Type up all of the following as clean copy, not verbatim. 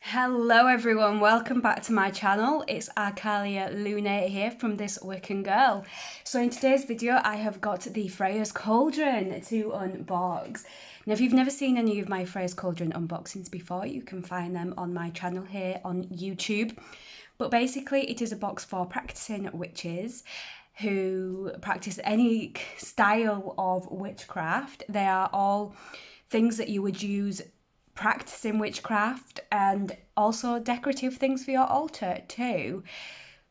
Hello everyone, welcome back to my channel. It's Arcalia Lune here from This Wiccan Girl. So in today's video I have got the Freyas Cauldron to unbox. Now if you've never seen any of my Freyas Cauldron unboxings before, you can find them on my channel here on YouTube. But basically it is a box for practicing witches who practice any style of witchcraft. They are all things that you would use practicing witchcraft and also decorative things for your altar too.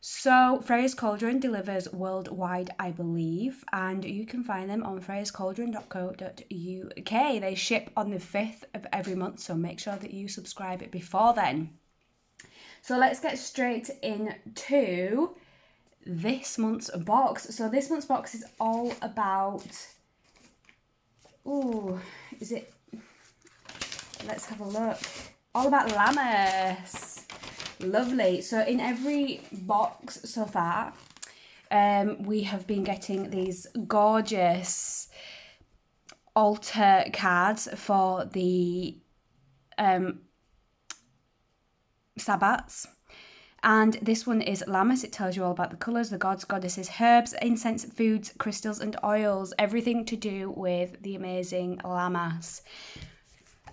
So Freyas Cauldron delivers worldwide, I believe, and you can find them on freyascauldron.co.uk. They ship on the 5th of every month, so make sure that you subscribe before then. So let's get straight into this month's box. So this month's box is all about, let's have a look. All about llamas. Lovely. So in every box so far, we have been getting these gorgeous altar cards for the Sabbats. And this one is llamas. It tells you all about the colours, the gods, goddesses, herbs, incense, foods, crystals and oils. Everything to do with the amazing llamas.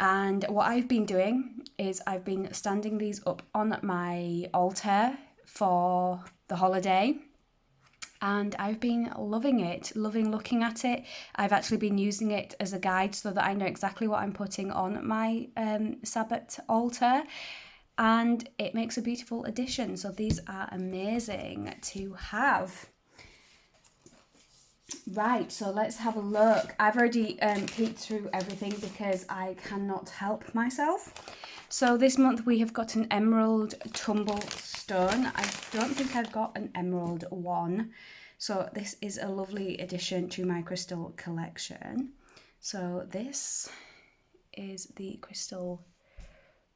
And what I've been doing is I've been standing these up on my altar for the holiday. And I've been loving it, loving looking at it. I've actually been using it as a guide so that I know exactly what I'm putting on my Sabbat altar. And it makes a beautiful addition. So these are amazing to have. Right, so let's have a look. I've already peeked through everything because I cannot help myself. So this month we have got an emerald tumble stone. I don't think I've got an emerald one. So this is a lovely addition to my crystal collection. So this is the crystal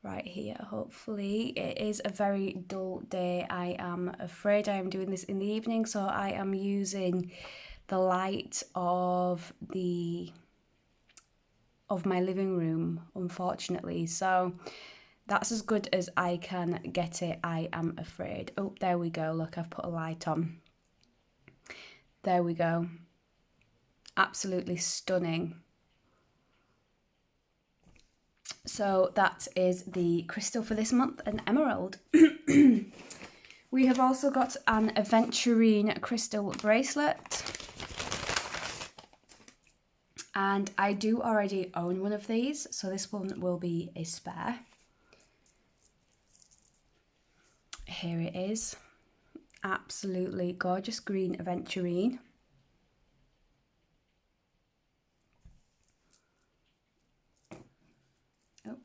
right here. Hopefully it is a very dull day. I am afraid I am doing this in the evening, so I am using the light of my living room, unfortunately. So that's as good as I can get it, I am afraid. Oh, there we go. Look, I've put a light on. There we go. Absolutely stunning. So that is the crystal for this month, an emerald. We have also got an Aventurine crystal bracelet. And I do already own one of these, so this one will be a spare. Here it is. Absolutely gorgeous green Aventurine. Oh,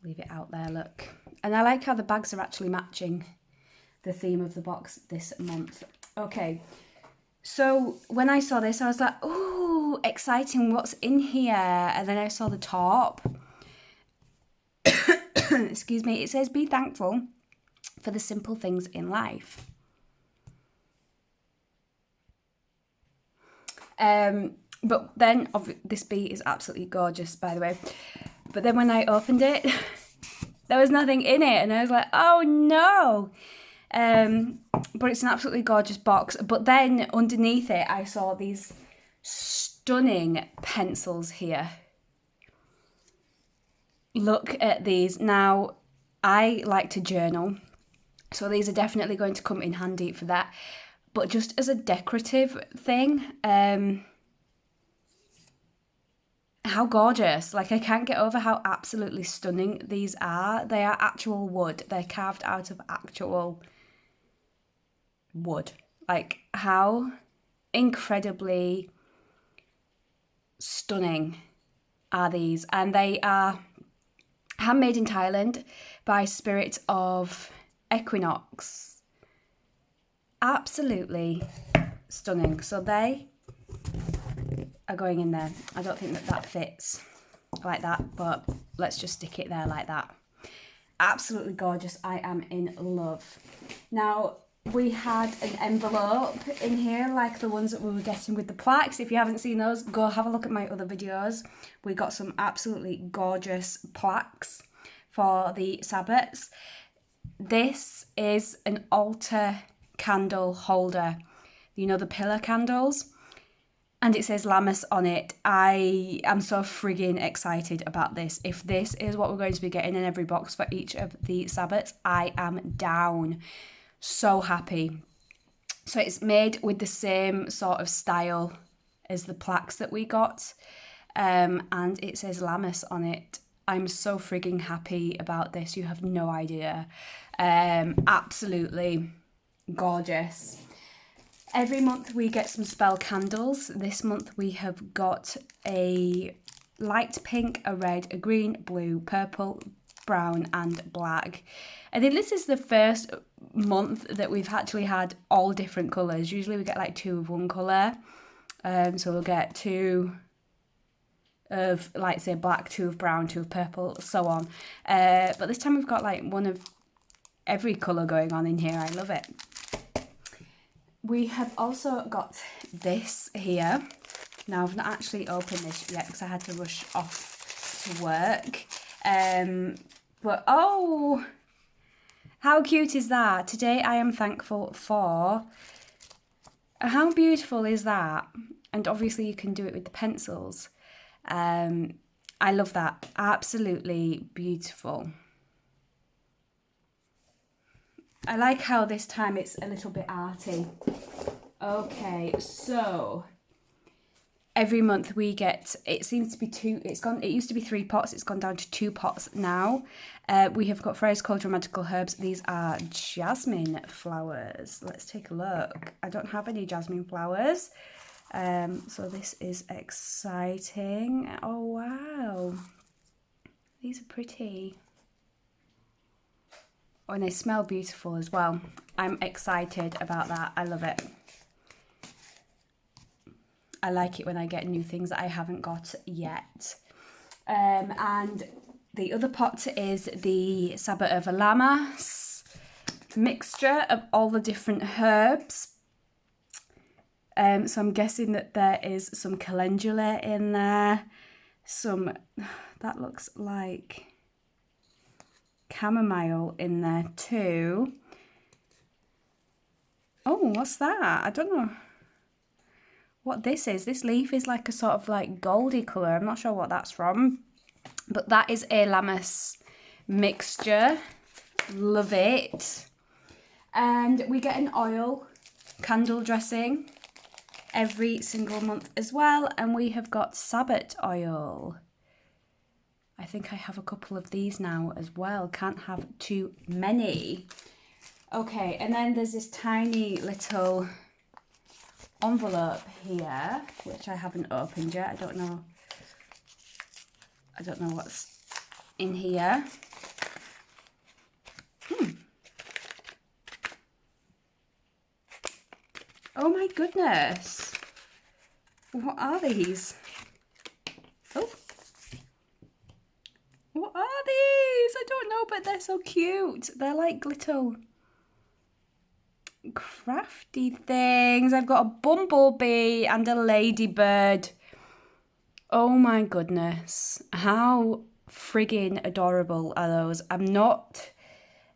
leave it out there, look. And I like how the bags are actually matching the theme of the box this month. Okay, so when I saw this, I was like, ooh, exciting, what's in here? And then I saw the top. Excuse me, it says, be thankful for the simple things in life. But then, this bee is absolutely gorgeous, by the way. But then when I opened it, there was nothing in it. And I was like, oh no. But it's an absolutely gorgeous box. But then underneath it, I saw these stunning pencils here. Look at these. Now, I like to journal, so these are definitely going to come in handy for that. But just as a decorative thing, how gorgeous. Like, I can't get over how absolutely stunning these are. They are actual wood. They're carved out of actual wood. Like, how incredibly stunning are these? And they are handmade in Thailand by Spirit of Equinox. Absolutely stunning. So they are going in there. I don't think that fits like that, but let's just stick it there like that. Absolutely gorgeous. I am in love. Now, we had an envelope in here like the ones that we were getting with the plaques. If you haven't seen those, go have a look at my other videos. We got some absolutely gorgeous plaques for the sabbats. This is an altar candle holder. You know, the pillar candles? And it says Lammas on it. I am so frigging excited about this. If this is what we're going to be getting in every box for each of the sabbats, I am down. So happy. So it's made with the same sort of style as the plaques that we got. And it says Lammas on it. I'm so frigging happy about this. You have no idea. Absolutely gorgeous. Every month we get some spell candles. This month we have got a light pink, a red, a green, blue, purple, brown and black. I think this is the first month that we've actually had all different colours. Usually we get like 2 of one colour. So we'll get 2 of, like, say, black, 2 of brown, 2 of purple, so on. But this time we've got like 1 of every colour going on in here. I love it. We have also got this here. Now, I've not actually opened this yet because I had to rush off to work. But, oh, how cute is that? Today I am thankful for. How beautiful is that? And obviously you can do it with the pencils. I love that. Absolutely beautiful. I like how this time it's a little bit arty. Okay, so every month we get, it seems to be 2, it used to be 3 pots, it's gone down to 2 pots now. We have got Freyas Cauldron Magical Herbs. These are jasmine flowers. Let's take a look. I don't have any jasmine flowers. So this is exciting. Oh wow, these are pretty. Oh, and they smell beautiful as well. I'm excited about that. I love it. I like it when I get new things that I haven't got yet. And the other pot is the Sabbat of Lammas mixture of all the different herbs. So I'm guessing that there is some calendula in there. Some, that looks like chamomile in there too. Oh, what's that? I don't know what this is. This leaf is like a sort of like goldy colour. I'm not sure what that's from. But that is a Lammas mixture. Love it. And we get an oil candle dressing every single month as well. And we have got Sabbat oil. I think I have a couple of these now as well. Can't have too many. Okay, and then there's this tiny little envelope here, which I haven't opened yet. I don't know what's in here. Oh my goodness. What are these? Oh. What are these? I don't know, but they're so cute. They're like little crafty things. I've got a bumblebee and a ladybird. Oh my goodness. How friggin' adorable are those? I'm not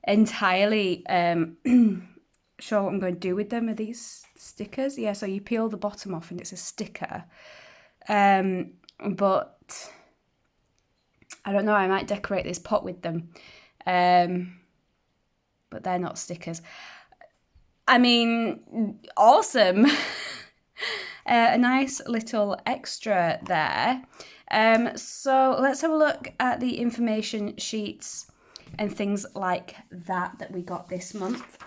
entirely sure what I'm going to do with them. Are these stickers? Yeah, so you peel the bottom off and it's a sticker. But I don't know, I might decorate this pot with them. But they're not stickers. I mean, awesome. A nice little extra there. So let's have a look at the information sheets and things like that we got this month.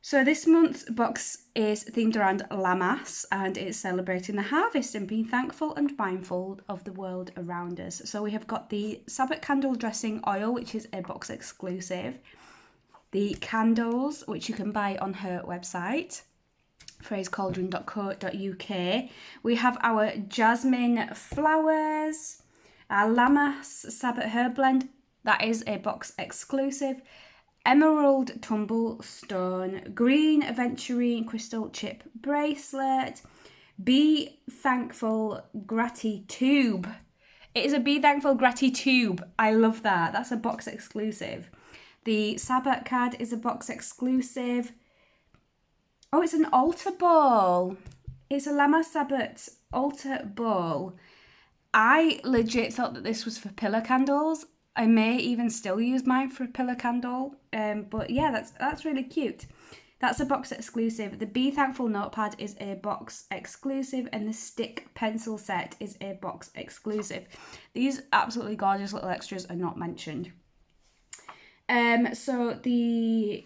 So this month's box is themed around Lammas and it's celebrating the harvest and being thankful and mindful of the world around us. So we have got the Sabbat candle dressing oil, which is a box exclusive. The candles, which you can buy on her website, freyscauldron.co.uk. We have our jasmine flowers, our Lammas Sabbat herb blend. That is a box exclusive. Emerald tumble stone, green aventurine crystal chip bracelet, be thankful gratitude It is a Be Thankful Gratitude. I love that. That's a box exclusive. The Sabbath card is a box exclusive. Oh, it's an altar bowl. It's a Lama Sabbath altar bowl. I legit thought that this was for pillar candles. I may even still use mine for a pillar candle. But yeah, that's really cute. That's a box exclusive. The Be Thankful notepad is a box exclusive, and the stick pencil set is a box exclusive. These absolutely gorgeous little extras are not mentioned. So the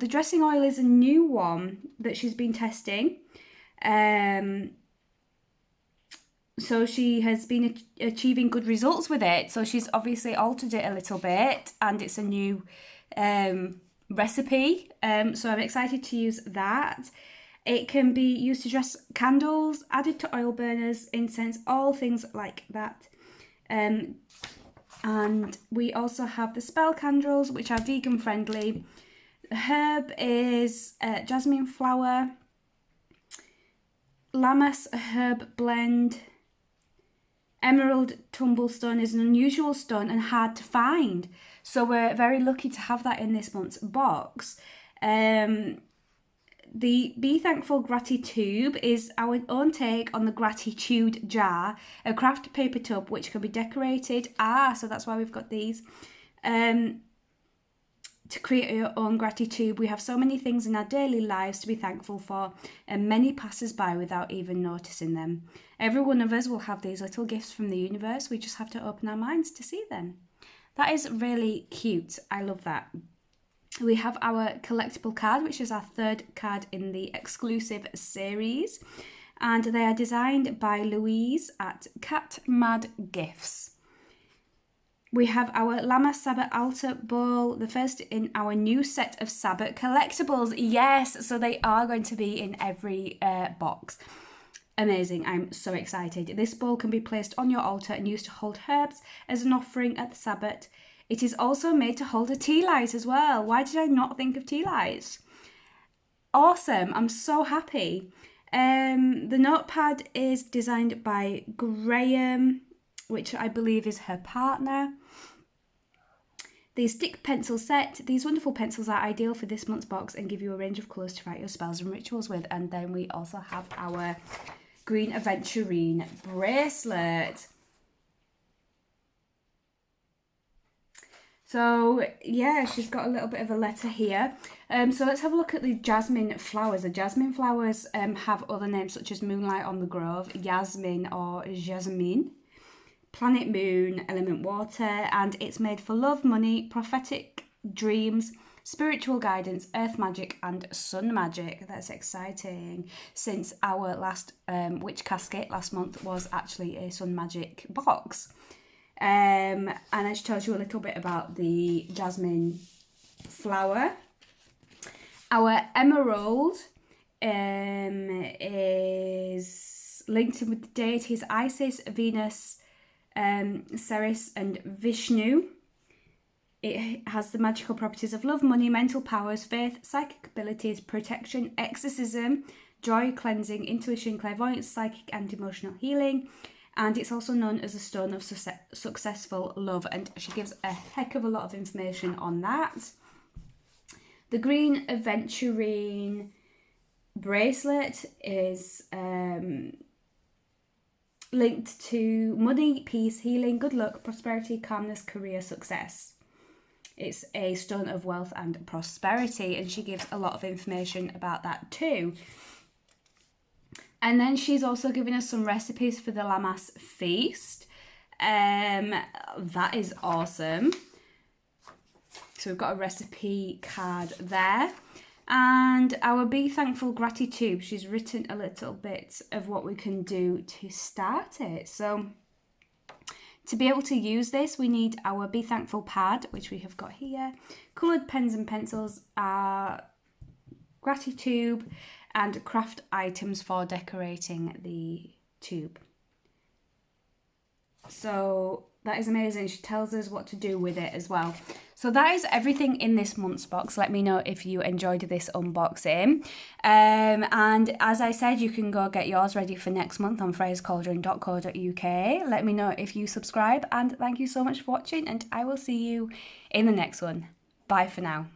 dressing oil is a new one that she's been testing. So she has been achieving good results with it. So she's obviously altered it a little bit, and it's a new recipe. So I'm excited to use that. It can be used to dress candles, added to oil burners, incense, all things like that. And we also have the spell candles, which are vegan friendly. The herb is jasmine flower, Lamas herb blend. Emerald tumblestone is an unusual stone and hard to find. So we're very lucky to have that in this month's box. The Be Thankful Gratitude is our own take on the gratitude jar, a craft paper tub which can be decorated. So that's why we've got these. To create your own gratitude. We have so many things in our daily lives to be thankful for, and many passes by without even noticing them. Every one of us will have these little gifts from the universe. We just have to open our minds to see them. That is really cute. I love that. We have our collectible card, which is our third card in the exclusive series, and they are designed by Louise at Cat Mad Gifts. We have our Lama Sabbath altar bowl, the first in our new set of Sabbath collectibles. Yes, so they are going to be in every box. Amazing, I'm so excited. This bowl can be placed on your altar and used to hold herbs as an offering at the Sabbath. It is also made to hold a tea light as well. Why did I not think of tea lights? Awesome, I'm so happy. The notepad is designed by Graham, which I believe is her partner. The stick pencil set. These wonderful pencils are ideal for this month's box and give you a range of colours to write your spells and rituals with. And then we also have our green Aventurine bracelet. So yeah, she's got a little bit of a letter here. So let's have a look at the jasmine flowers. The jasmine flowers have other names such as Moonlight on the Grove, Yasmin or Jasmine, Planet Moon, Element Water, and it's made for love, money, prophetic dreams, spiritual guidance, earth magic and sun magic. That's exciting, since our last witch casket last month was actually a sun magic box. And I just told you a little bit about the jasmine flower. Our emerald is linked with the deities Isis, Venus, Ceres and Vishnu. It has the magical properties of love, money, mental powers, faith, psychic abilities, protection, exorcism, joy, cleansing, intuition, clairvoyance, psychic and emotional healing. And it's also known as a stone of successful love, and she gives a heck of a lot of information on that. The green Aventurine bracelet is linked to money, peace, healing, good luck, prosperity, calmness, career, success. It's a stone of wealth and prosperity, and she gives a lot of information about that too. And then she's also given us some recipes for the Lammas feast. That is awesome. So we've got a recipe card there. And our Be Thankful Gratitude, she's written a little bit of what we can do to start it. So to be able to use this, we need our Be Thankful pad, which we have got here, coloured pens and pencils, gratitude, and craft items for decorating the tube. So That is amazing. She tells us what to do with it as well. So that is everything in this month's box. Let me know if you enjoyed this unboxing. And as I said, you can go get yours ready for next month on freyascauldron.co.uk. Let me know if you subscribe, and thank you so much for watching, and I will see you in the next one. Bye for now.